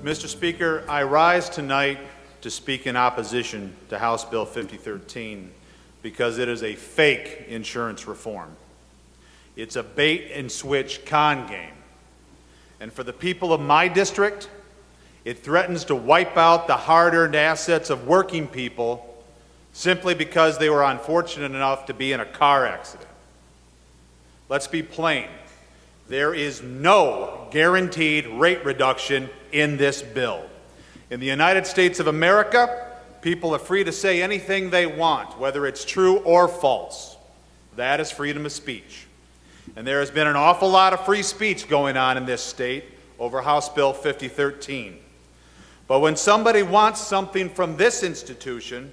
Mr. Speaker, I rise tonight to speak in opposition to House Bill 5013 because it is a fake insurance reform. It's a bait-and-switch con game. And for the people of my district, it threatens to wipe out the hard-earned assets of working people simply because they were unfortunate enough to be in a car accident. Let's be plain. There is no guaranteed rate reduction in this bill. In the United States of America, people are free to say anything they want, whether it's true or false. That is freedom of speech. And there has been an awful lot of free speech going on in this state over House Bill 5013. But when somebody wants something from this institution,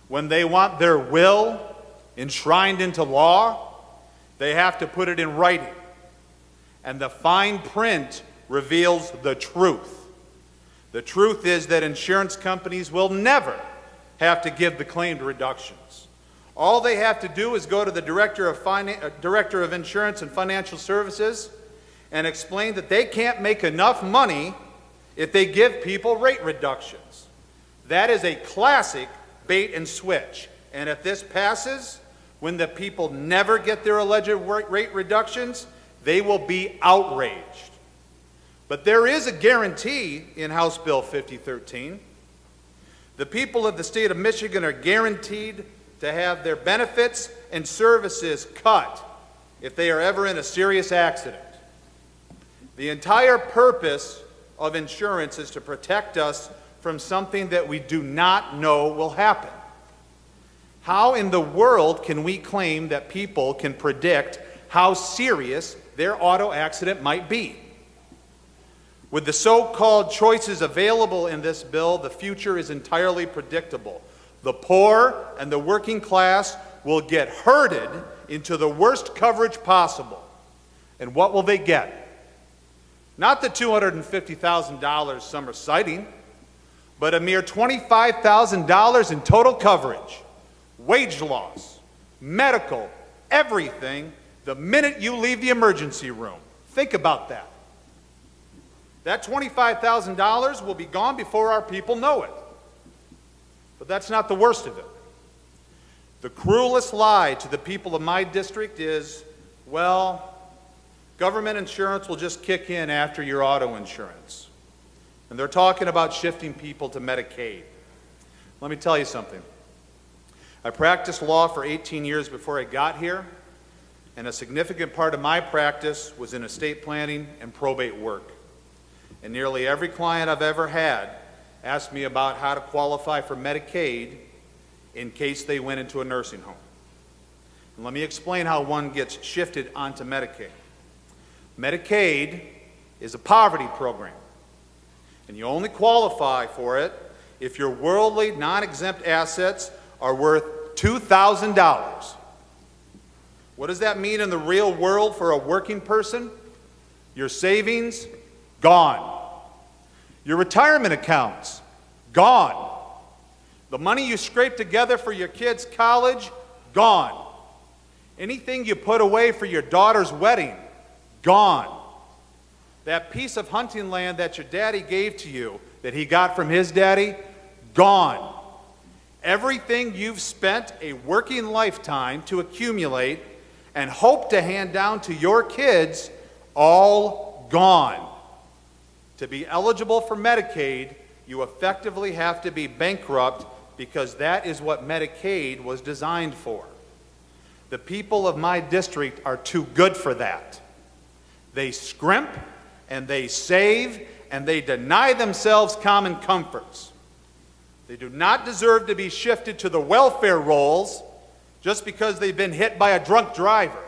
when they want their will enshrined into law, they have to put it in writing. And the fine print reveals the truth. The truth is that insurance companies will never have to give the claimed reductions. All they have to do is go to the Director of Insurance and Financial Services and explain that they can't make enough money if they give people rate reductions. That is a classic bait and switch. And if this passes, when the people never get their alleged rate reductions, they will be outraged. But there is a guarantee in House Bill 5013. The people of the state of Michigan are guaranteed to have their benefits and services cut if they are ever in a serious accident. The entire purpose of insurance is to protect us from something that we do not know will happen. How in the world can we claim that people can predict how serious their auto accident might be? With the so-called choices available in this bill, the future is entirely predictable. The poor and the working class will get herded into the worst coverage possible. And what will they get? Not the $250,000 some are citing, but a mere $25,000 in total coverage, wage loss, medical, everything, the minute you leave the emergency room. Think about that. That $25,000 will be gone before our people know it. But that's not the worst of it. The cruelest lie to the people of my district is, well, government insurance will just kick in after your auto insurance. And they're talking about shifting people to Medicaid. Let me tell you something. I practiced law for 18 years before I got here, and a significant part of my practice was in estate planning and probate work. And nearly every client I've ever had asked me about how to qualify for Medicaid in case they went into a nursing home. And let me explain how one gets shifted onto Medicaid. Medicaid is a poverty program, and you only qualify for it if your worldly, non-exempt assets are worth $2,000. What does that mean in the real world for a working person? Your savings, gone. Your retirement accounts, gone. The money you scrape together for your kids' college, gone. Anything you put away for your daughter's wedding, gone. That piece of hunting land that your daddy gave to you, that he got from his daddy, gone. Everything you've spent a working lifetime to accumulate and hope to hand down to your kids, all gone. To be eligible for Medicaid, you effectively have to be bankrupt because that is what Medicaid was designed for. The people of my district are too good for that. They scrimp and they save and they deny themselves common comforts. They do not deserve to be shifted to the welfare rolls just because they've been hit by a drunk driver.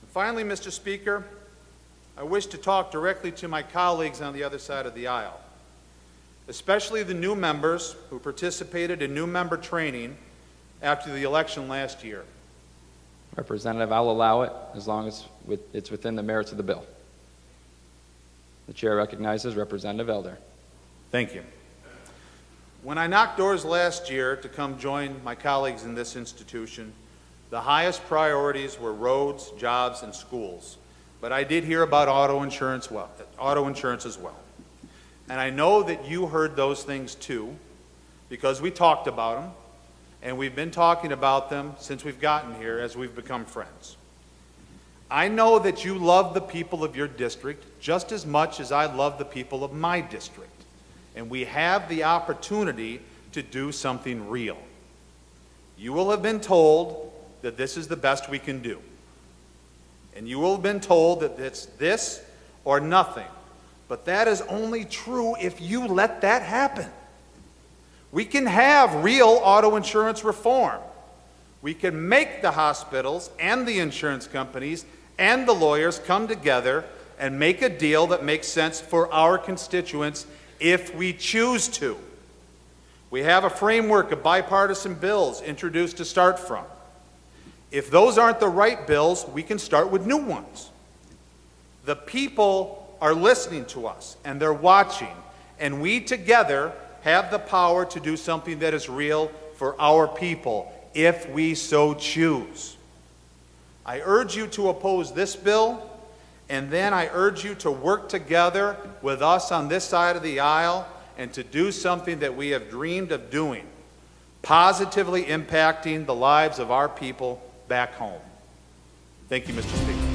And finally, Mr. Speaker, I wish to talk directly to my colleagues on the other side of the aisle, especially the new members who participated in new member training after the election last year. Representative, I'll allow it as long as it's within the merits of the bill. The chair recognizes Representative Elder. Thank you. When I knocked doors last year to come join my colleagues in this institution, the highest priorities were roads, jobs, and schools. but I did hear about auto insurance as well. And I know that you heard those things too, because we talked about them, and we've been talking about them since we've gotten here as we've become friends. I know that you love the people of your district just as much as I love the people of my district. And we have the opportunity to do something real. You will have been told that this is the best we can do. And you will have been told that it's this or nothing. But that is only true if you let that happen. We can have real auto insurance reform. We can make the hospitals and the insurance companies and the lawyers come together and make a deal that makes sense for our constituents if we choose to. We have a framework of bipartisan bills introduced to start from. If those aren't the right bills, we can start with new ones. The people are listening to us, and they're watching, and we together have the power to do something that is real for our people, if we so choose. I urge you to oppose this bill, and then I urge you to work together with us on this side of the aisle and to do something that we have dreamed of doing, positively impacting the lives of our people back home. Thank you, Mr. Speaker.